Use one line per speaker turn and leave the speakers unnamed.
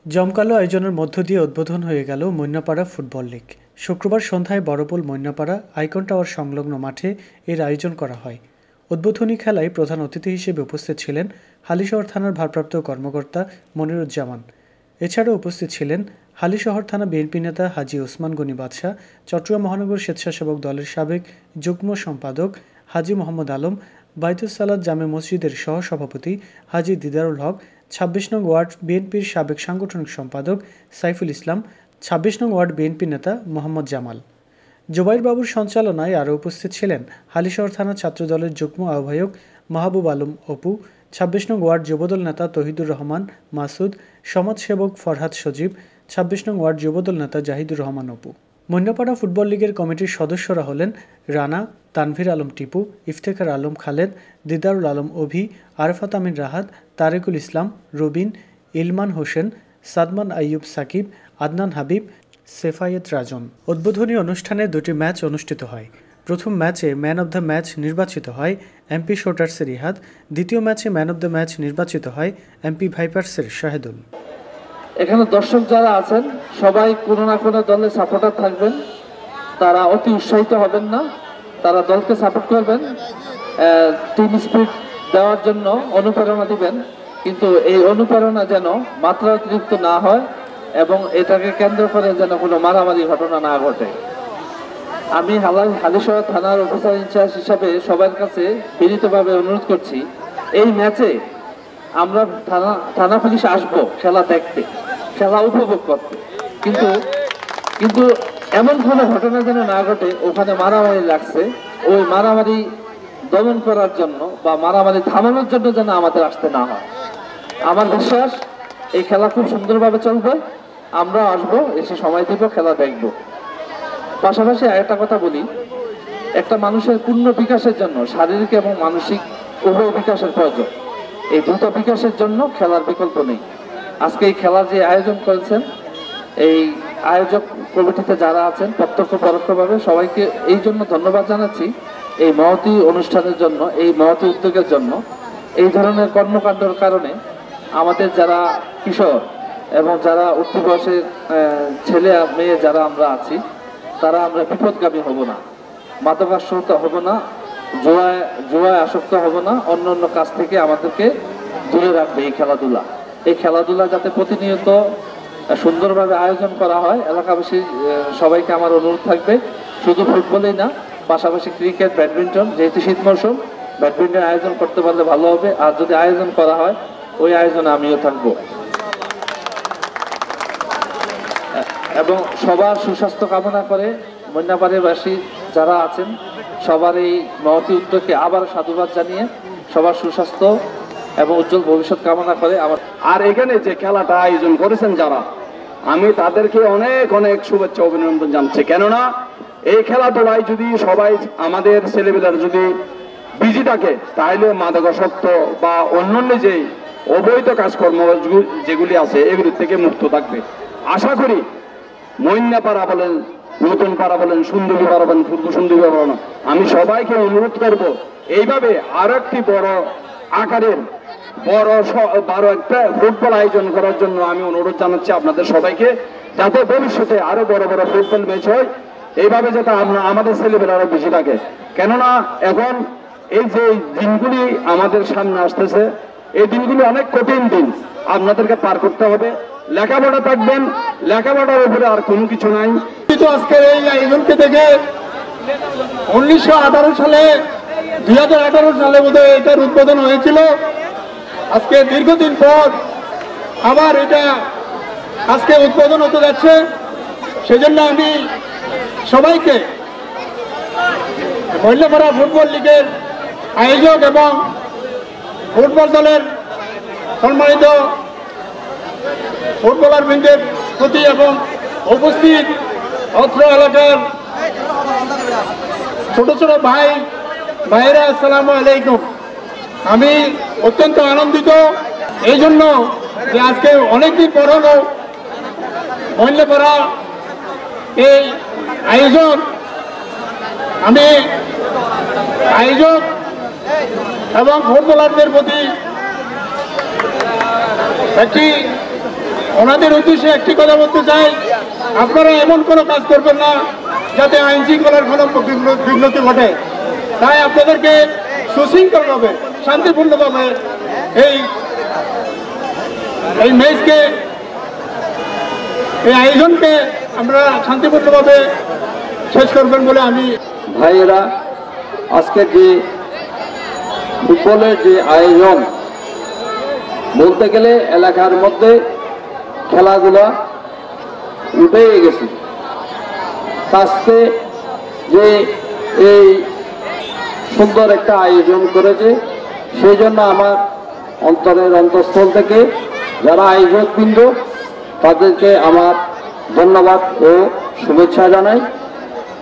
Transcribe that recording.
জমকালো আয়োজনের মধ্য দিয়ে উদ্বোধন হয়ে গেল মৈনাপাড়া ফুটবল লীগ। শুক্রবার সন্ধ্যায় বড়পোল মৈনাপাড়া আইকন টাওয়ার সংলগ্ন মাঠে এর আয়োজন করা হয়। উদ্বোধনী খেলায় প্রধান অতিথি হিসেবে উপস্থিত ছিলেন হালিশহর থানার ভারপ্রাপ্ত কর্মকর্তা মনিরুজ্জামান। এছাড়াও উপস্থিত ছিলেন হালিশহর থানা বিএনপি নেতা হাজী ওসমান গনি বাদশাহ, চট্টগ্রাম মহানগর স্বেচ্ছাসেবক দলের সাবেক যুগ্ম সম্পাদক হাজী মোহাম্মদ আলম, বাইতুস সালাত জামে মসজিদের সহসভাপতি হাজী দিদারুল হক, ২৬ নং ওয়ার্ড বিএনপির সাবেক সাংগঠনিক সম্পাদক সাইফুল ইসলাম, ২৬ নং ওয়ার্ড বিএনপি নেতা মোহাম্মদ জামাল। জুবাইর বাবুর সঞ্চালনায় আরও উপস্থিত ছিলেন হালিশহর থানা ছাত্রদলের যুগ্ম আহ্বায়ক মাহবুব আলম অপু, ২৬ নং ওয়ার্ড যুবদল নেতা তহিদুর রহমান মাসুদ, সমাজসেবক ফরহাদ সজীব, ২৬ নং ওয়ার্ড যুবদল নেতা জাহিদুর রহমান অপু। মৈনাপাড়া ফুটবল লীগের কমিটির সদস্যরা হলেন রানা, তানভীর আলম টিপু, ইফতেখার আলম খালেদ, দিদারুল আলম অভি, আরফাত আমিন রাহাত, তারেকুল ইসলাম, রবিন, ইলমান হোসেন, সাদমান আইয়ুব সাকিব, আদনান হাবিব, সেফায়েত রাজন। উদ্বোধনী অনুষ্ঠানে দুটি ম্যাচ অনুষ্ঠিত হয়। প্রথম ম্যাচে ম্যান অব দ্য ম্যাচ নির্বাচিত হয় এমপি শোটার্সের ইহাদ, দ্বিতীয় ম্যাচে ম্যান অব দ্য ম্যাচ নির্বাচিত হয় এমপি ভাইপার্সের শাহেদুল।
এখানে দর্শক যারা আছেন সবাই কোনো না কোনো দলের সাপোর্টার থাকবেন, তারা অতি উৎসাহিত হবেন না, তারা দলকে সাপোর্ট করবেন, টিম স্পিরিট দেওয়ার জন্য অনুপ্রেরণা দিবেন, কিন্তু এই অনুপ্রেরণা যেন মাত্রাতিরিক্ত না হয় এবং এটাকে কেন্দ্র করে যেন কোনো মারামারি ঘটনা না ঘটে। আমি হালিশহর থানার অফিসার ইনচার্জ হিসাবে সবার কাছে বিনীতভাবে অনুরোধ করছি, এই ম্যাচে আমরা থানা পুলিশ আসবো খেলা দেখতে, খেলা উপভোগ করতে, কিন্তু এমন কোনো ঘটনা যেন না ঘটে ওখানে মারামারি লাগছে, ওই মারামারি দমন করার জন্য বা মারামারি থামানোর জন্য যেন আমাদের আসতে না হয়। আমার বিশ্বাস এই খেলা খুব সুন্দরভাবে চলবে, আমরা আসবো, এসে সময় দিব, খেলা দেখবো। পাশাপাশি আরেকটা কথা বলি, একটা মানুষের পূর্ণ বিকাশের জন্য শারীরিক এবং মানসিক উভয় বিকাশের প্রয়োজন। এই দ্রুত বিকাশের জন্য খেলার বিকল্প নেই। আজকে এই খেলা যে আয়োজন করেছেন, এই আয়োজক কমিটিতে যারা আছেন প্রত্যক্ষ পরোক্ষভাবে সবাইকে এই জন্য ধন্যবাদ জানাচ্ছি, এই মহতী অনুষ্ঠানের জন্য, এই মহতী উদ্যোগের জন্য। এই ধরনের কর্মকাণ্ডের কারণে আমাদের যারা কিশোর এবং যারা উঠতি বয়সের ছেলে মেয়ে যারা আমরা আছি, তারা আমরা বিপদগামী হব না, মাদকাসক্ত হব না, জুয়ায় আসক্ত হব না, অন্য অন্য কাজ থেকে আমাদেরকে দূরে রাখবে এই খেলাধুলা। এই খেলাধুলা যাতে প্রতিনিয়ত সুন্দরভাবে আয়োজন করা হয়, এলাকাবাসী সবাইকে আমার অনুরোধ থাকবে, শুধু ফুটবলেই না, পাশাপাশি ক্রিকেট, ব্যাডমিন্টন, যেহেতু শীত মৌসুম, ব্যাডমিন্টন আয়োজন করতে পারলে ভালো হবে। আর যদি আয়োজন করা হয় ওই আয়োজনে আমিও থাকবো। এবং সবার সুস্বাস্থ্য কামনা করে মৈনাপাড়াবাসী যারা আছেন সবার এই মহতী উদ্যোগকে আবার সাধুবাদ জানিয়ে সবার সুস্বাস্থ্য এবং উজ্জ্বল ভবিষ্যৎ কামনা করে আমার।
আর এখানে যে খেলাটা আয়োজন করেছেন যারা, আমি তাদেরকে অনেক অনেক শুভেচ্ছা অভিনন্দন জানাচ্ছি। কেননা এই খেলাধুলায় যদি সবাই আমাদের ছেলেমেয়েরা যদি বিজি থাকে, তাহলে মাদকাসক্ত বা অন্যান্য যে অবৈধ কাজকর্ম যেগুলি আছে এগুলির থেকে মুক্ত থাকবে। আশা করি মৈনাপাড়া বলেন, নতুন পাড়া বলেন, সুন্দরী পাড়া বলেন, পূর্ব সুন্দরী পাড়া বলেন, আমি সবাইকে অনুরোধ করব এইভাবে আরো একটি বড় আকারের বড় একটা ফুটবল আয়োজন করার জন্য আমি অনুরোধ জানাচ্ছি আপনাদের সবাইকে, যাতে ভবিষ্যতে আরো বড় বড় ফুটবল ম্যাচ হয়, এইভাবে যাতে আমাদের ছেলেমেয়েরা আরো বেশি থাকে। কেননা এখন এই যে দিনগুলি আমাদের সামনে আসতেছে, এই দিনগুলি অনেক কঠিন দিন, আপনাদেরকে পার করতে হবে। লেখাপড়া থাকবেন, লেখাপড়ার উপরে আর কোনো কিছু নাই।
কিন্তু আজকের এই আয়োজনকে দেখে 1918 সালে 2018 সালে বোধহয় এটার উদ্বোধন হয়েছিল। আজকে দীর্ঘদিন পর আবার এটা আজকে উদ্বোধন হতে যাচ্ছে। সেজন্য আমি সবাইকে মৈনাপাড়া ফুটবল লীগের আয়োজক এবং ফুটবল দলের সম্মানিত ফুটবলার বৃন্দের প্রতি এবং উপস্থিত অত্র এলাকার ছোট ছোট ভাইয়েরা, আসসালামু আলাইকুম। আমি অত্যন্ত আনন্দিত এই জন্য যে আজকে অনেকদিন পর হলো মৈনাপাড়া এই আয়োজন। আমি আয়োজক এবং ফুটবলারদের প্রতি একটি ওনাদের উদ্দেশ্যে একটি কথা বলতে চাই, আপনারা এমন কোনো কাজ করবেন না যাতে আইন শৃঙ্খলার কোনো বিঘ্নতি ঘটে। তাই আপনাদেরকে সুশৃঙ্খলভাবে শান্তিপূর্ণভাবে এই ম্যাচকে, এই আয়োজনকে আমরা শান্তিপূর্ণভাবে শেষ করবেন বলে আমি।
ভাইয়েরা, আজকে যে ফুটবলের যে আয়োজন, বলতে গেলে এলাকার মধ্যে খেলাধুলা উঠে গেছে। আজকে যে এই সুন্দর একটা আয়োজন করেছে, সেই জন্য আমার অন্তরের অন্তঃস্থল থেকে যারা আয়োজকবৃন্দ তাদেরকে আমার ধন্যবাদ ও শুভেচ্ছা জানাই।